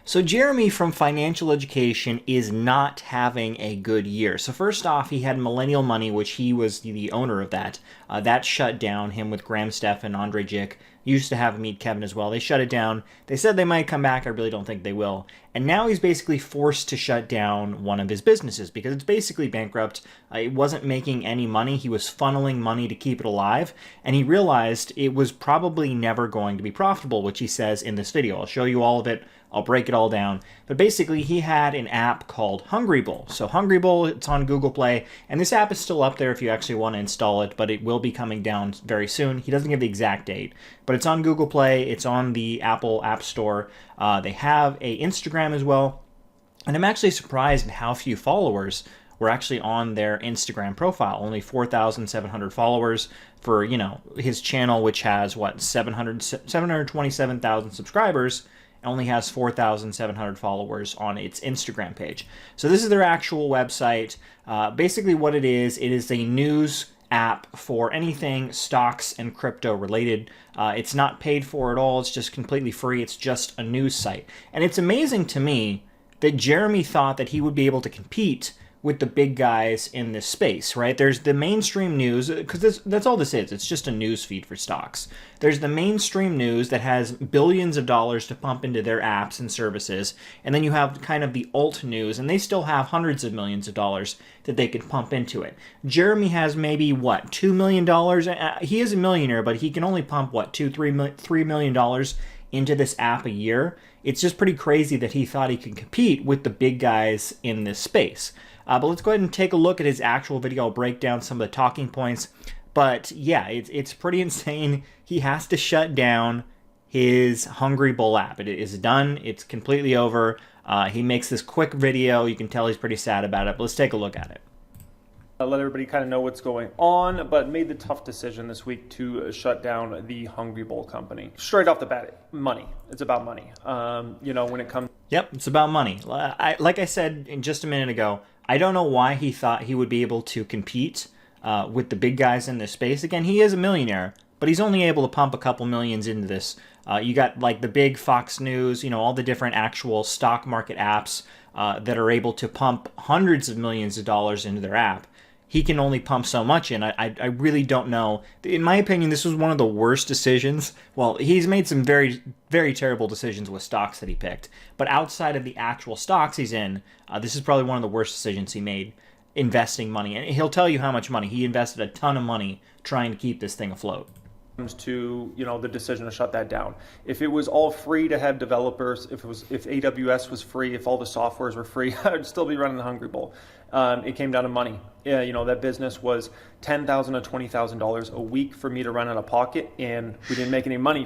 So Jeremy from Financial Education is not having a good year. So first off, he had Millennial Money, which he was the owner of that. That shut down, him with Graham Stephan, Andre Jick. Used to have Meet Kevin as well. They shut it down. They said they might come back. I really don't think they will. And now he's basically forced to shut down one of his businesses because it's basically bankrupt. It wasn't making any money. He was funneling money to keep it alive. And he realized it was probably never going to be profitable, which he says in this video. I'll show you all of it. I'll break it all down. But basically, he had an app called HungryBull. So HungryBull, it's on Google Play, and this app is still up there if you actually want to install it, but it will be coming down very soon. He doesn't give the exact date, but it's on Google Play. It's on the Apple App Store. They have a Instagram as well, and I'm actually surprised at how few followers were actually on their Instagram profile. Only 4,700 followers for, you know, his channel, which has, what, 727,000 subscribers, only has 4,700 followers on its Instagram page. So this is their actual website. Basically what it is a news app for anything stocks and crypto related. It's not paid for at all. It's just completely free. It's just a news site. And it's amazing to me that Jeremy thought that he would be able to compete with the big guys in this space, right? There's the mainstream news, because that's all this is. It's just a news feed for stocks. There's the mainstream news that has billions of dollars to pump into their apps and services, and then you have kind of the alt news, and they still have hundreds of millions of dollars that they could pump into it. Jeremy has maybe, what, $2 million? He is a millionaire, but he can only pump, what, $3 million into this app a year? It's just pretty crazy that he thought he could compete with the big guys in this space. But let's go ahead and take a look at his actual video. I'll break down some of the talking points. But yeah, it's pretty insane. He has to shut down his HungryBull app. It is done. It's completely over. He makes this quick video. You can tell he's pretty sad about it. But let's take a look at it. Let everybody kind of know what's going on, but made the tough decision this week to shut down the HungryBull company. Straight off the bat, money. It's about money. You know, when it comes... Yep, it's about money. Like I said just a minute ago, I don't know why he thought he would be able to compete with the big guys in this space. Again, he is a millionaire, but he's only able to pump a couple millions into this. You got like the big Fox News, you know, all the different actual stock market apps that are able to pump hundreds of millions of dollars into their app. He can only pump so much in. I really don't know. In my opinion, this was one of the worst decisions. Well, he's made some very, very terrible decisions with stocks that he picked. But outside of the actual stocks he's in, this is probably one of the worst decisions he made, investing money. And he'll tell you how much money. He invested a ton of money trying to keep this thing afloat. To, you know, the decision to shut that down. If it was all free to have developers, if AWS was free, if all the softwares were free, I'd still be running the HungryBull. It came down to money. Yeah, you know, that business was $10,000 to $20,000 a week for me to run out of pocket, and we didn't make any money.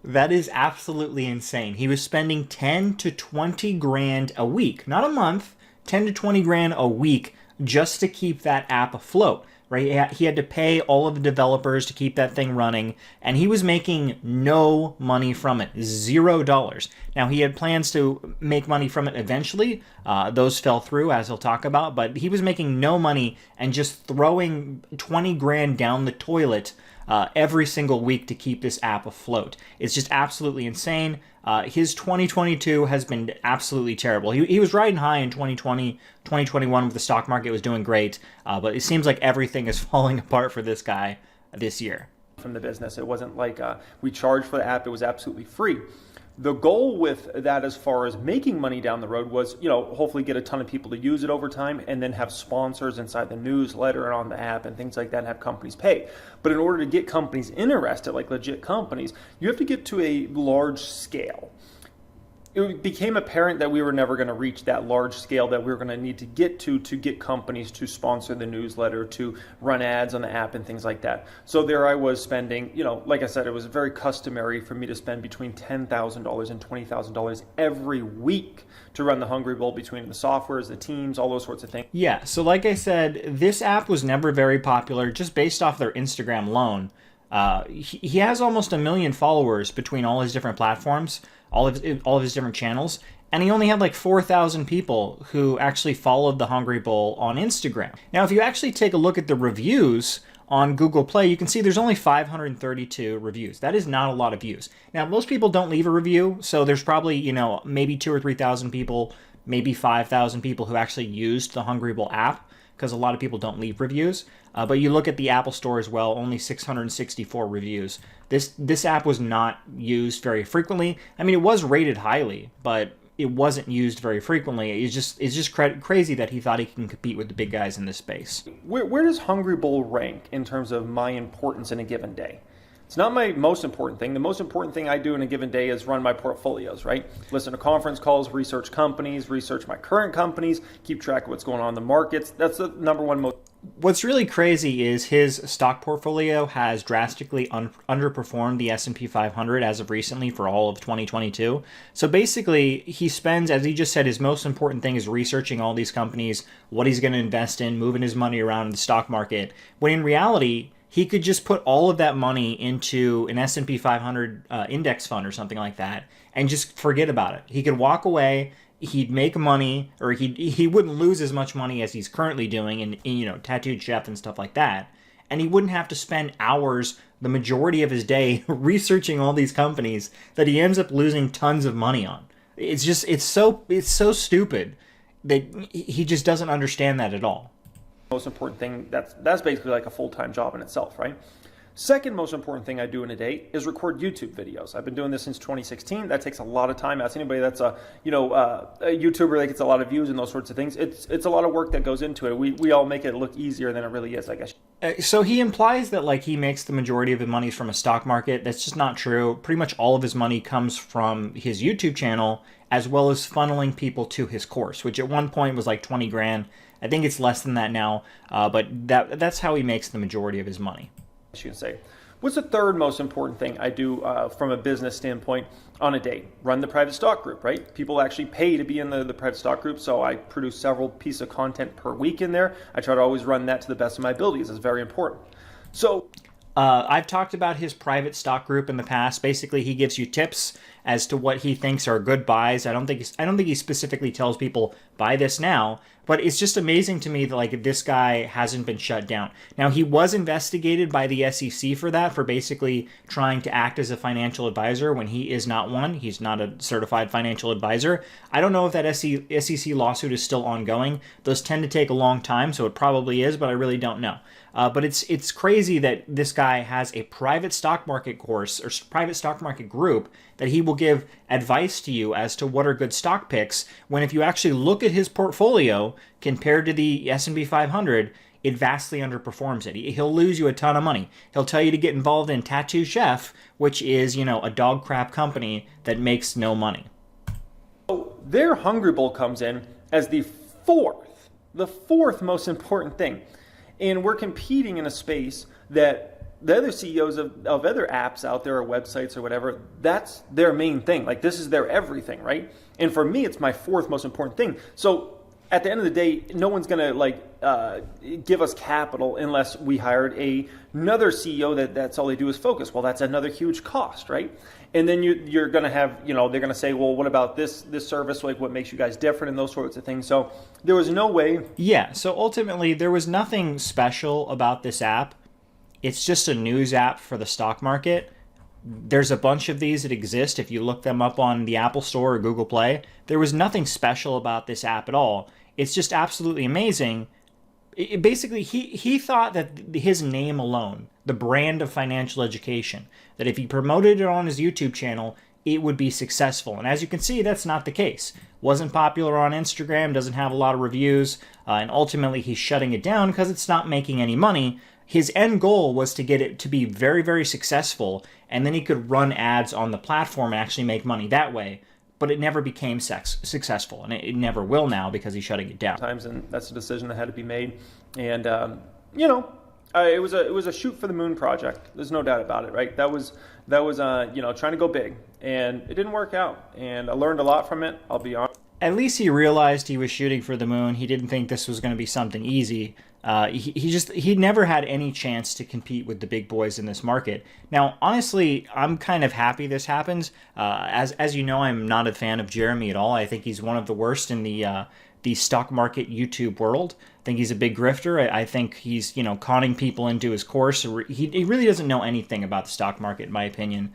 That is absolutely insane. He was spending 10 to 20 grand a week, not a month, 10 to 20 grand a week just to keep that app afloat. Right? He had to pay all of the developers to keep that thing running, and he was making no money from it, $0. Now, he had plans to make money from it eventually. Those fell through, as he'll talk about, but he was making no money and just throwing 20 grand down the toilet every single week to keep this app afloat. It's just absolutely insane. His 2022 has been absolutely terrible. He was riding high in 2020, 2021 with the stock market was doing great, but it seems like everything is falling apart for this guy this year. From the business, it wasn't like we charged for the app, it was absolutely free. The goal with that as far as making money down the road was, you know, hopefully get a ton of people to use it over time and then have sponsors inside the newsletter and on the app and things like that and have companies pay. But in order to get companies interested, like legit companies, you have to get to a large scale. It became apparent that we were never going to reach that large scale that we were going to need to get companies to sponsor the newsletter, to run ads on the app and things like that. So there I was spending, you know, like I said, it was very customary for me to spend between $10,000 and $20,000 every week to run the HungryBull, between the softwares, the teams, all those sorts of things. Yeah, so like I said, this app was never very popular just based off their Instagram alone. He has almost 1 million followers between all his different platforms, all of his different channels, and he only had like 4,000 people who actually followed the HungryBull on Instagram. Now, if you actually take a look at the reviews on Google Play, you can see there's only 532 reviews. That is not a lot of views. Now, most people don't leave a review, so there's probably, maybe 2,000 or 3,000 people, maybe 5,000 people who actually used the HungryBull app, because a lot of people don't leave reviews. But you look at the Apple Store as well, only 664 reviews. This app was not used very frequently. I mean, it was rated highly, but it wasn't used very frequently. It's just crazy that he thought he can compete with the big guys in this space. Where does HungryBull rank in terms of my importance in a given day? It's not my most important thing. The most important thing I do in a given day is run my portfolios, right? Listen to conference calls, research companies, research my current companies, keep track of what's going on in the markets. That's the number one most. What's really crazy is his stock portfolio has drastically underperformed the S&P 500 as of recently for all of 2022. So basically, he spends, as he just said, his most important thing is researching all these companies, what he's going to invest in, moving his money around in the stock market, when in reality, he could just put all of that money into an S&P 500 index fund or something like that and just forget about it. He could walk away, he'd make money, or he wouldn't lose as much money as he's currently doing in Tattooed Chef and stuff like that. And he wouldn't have to spend hours, the majority of his day, researching all these companies that he ends up losing tons of money on. It's so stupid that he just doesn't understand that at all. Most important thing, that's basically like a full-time job in itself, right? Second most important thing I do in a day is record YouTube videos. I've been doing this since 2016. That takes a lot of time. Ask anybody that's a YouTuber that gets a lot of views and those sorts of things. It's a lot of work that goes into it. We all make it look easier than it really is, I guess. So he implies that he makes the majority of the money from a stock market. That's just not true. Pretty much all of his money comes from his YouTube channel, as well as funneling people to his course, which at one point was like 20 grand. I think it's less than that now, but that's how he makes the majority of his money. You can say. What's the third most important thing I do from a business standpoint on a day? Run the private stock group, right? People actually pay to be in the private stock group, so I produce several pieces of content per week in there. I try to always run that to the best of my abilities. It's very important. So I've talked about his private stock group in the past. Basically, he gives you tips as to what he thinks are good buys. I don't think he specifically tells people buy this now, but it's just amazing to me that this guy hasn't been shut down. Now, he was investigated by the SEC for that, for basically trying to act as a financial advisor when he is not one. He's not a certified financial advisor. I don't know if that SEC lawsuit is still ongoing. Those tend to take a long time, so it probably is, but I really don't know. But it's crazy that this guy has a private stock market course or private stock market group that he will give advice to you as to what are good stock picks, when if you actually look at his portfolio compared to the S&P 500, it vastly underperforms it. He'll lose you a ton of money. He'll tell you to get involved in Tattooed Chef, which is, a dog crap company that makes no money. So their HungryBull comes in as the fourth most important thing. And we're competing in a space that the other CEOs of other apps out there or websites or whatever, that's their main thing. This is their everything, right? And for me, it's my fourth most important thing. So at the end of the day, no one's going to give us capital unless we hired another CEO that's all they do is focus. Well, that's another huge cost, right? And then you're going to have, they're going to say, well, what about this service? What makes you guys different and those sorts of things. So there was no way. Yeah. So ultimately, there was nothing special about this app. It's just a news app for the stock market. There's a bunch of these that exist. If you look them up on the Apple Store or Google Play, there was nothing special about this app at all. It's just absolutely amazing. Basically, he thought that his name alone, the brand of financial education, that if he promoted it on his YouTube channel, it would be successful. And as you can see, that's not the case. Wasn't popular on Instagram, doesn't have a lot of reviews, and ultimately he's shutting it down because it's not making any money. His end goal was to get it to be very, very successful, and then he could run ads on the platform and actually make money that way. But it never became successful, and it never will now because he's shutting it down. And that's a decision that had to be made. And, it was a shoot for the moon project. There's no doubt about it, right? That was trying to go big, and it didn't work out. And I learned a lot from it, I'll be honest. At least he realized he was shooting for the moon. He didn't think this was going to be something easy. He never had any chance to compete with the big boys in this market. Now, honestly, I'm kind of happy this happens. As you know, I'm not a fan of Jeremy at all. I think he's one of the worst in the stock market YouTube world. I think he's a big grifter. I think he's conning people into his course. He really doesn't know anything about the stock market, in my opinion.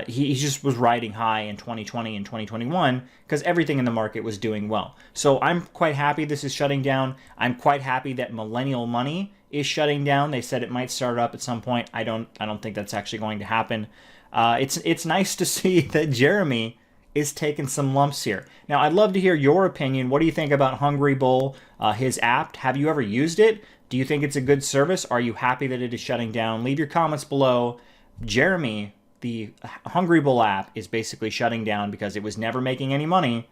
He just was riding high in 2020 and 2021 because everything in the market was doing well. So I'm quite happy this is shutting down. I'm quite happy that millennial money is shutting down. They said it might start up at some point. I don't think that's actually going to happen. It's nice to see that Jeremy is taking some lumps here. Now, I'd love to hear your opinion. What do you think about HungryBull, his app? Have you ever used it? Do you think it's a good service? Are you happy that it is shutting down? Leave your comments below. Jeremy, the HungryBull app, is basically shutting down because it was never making any money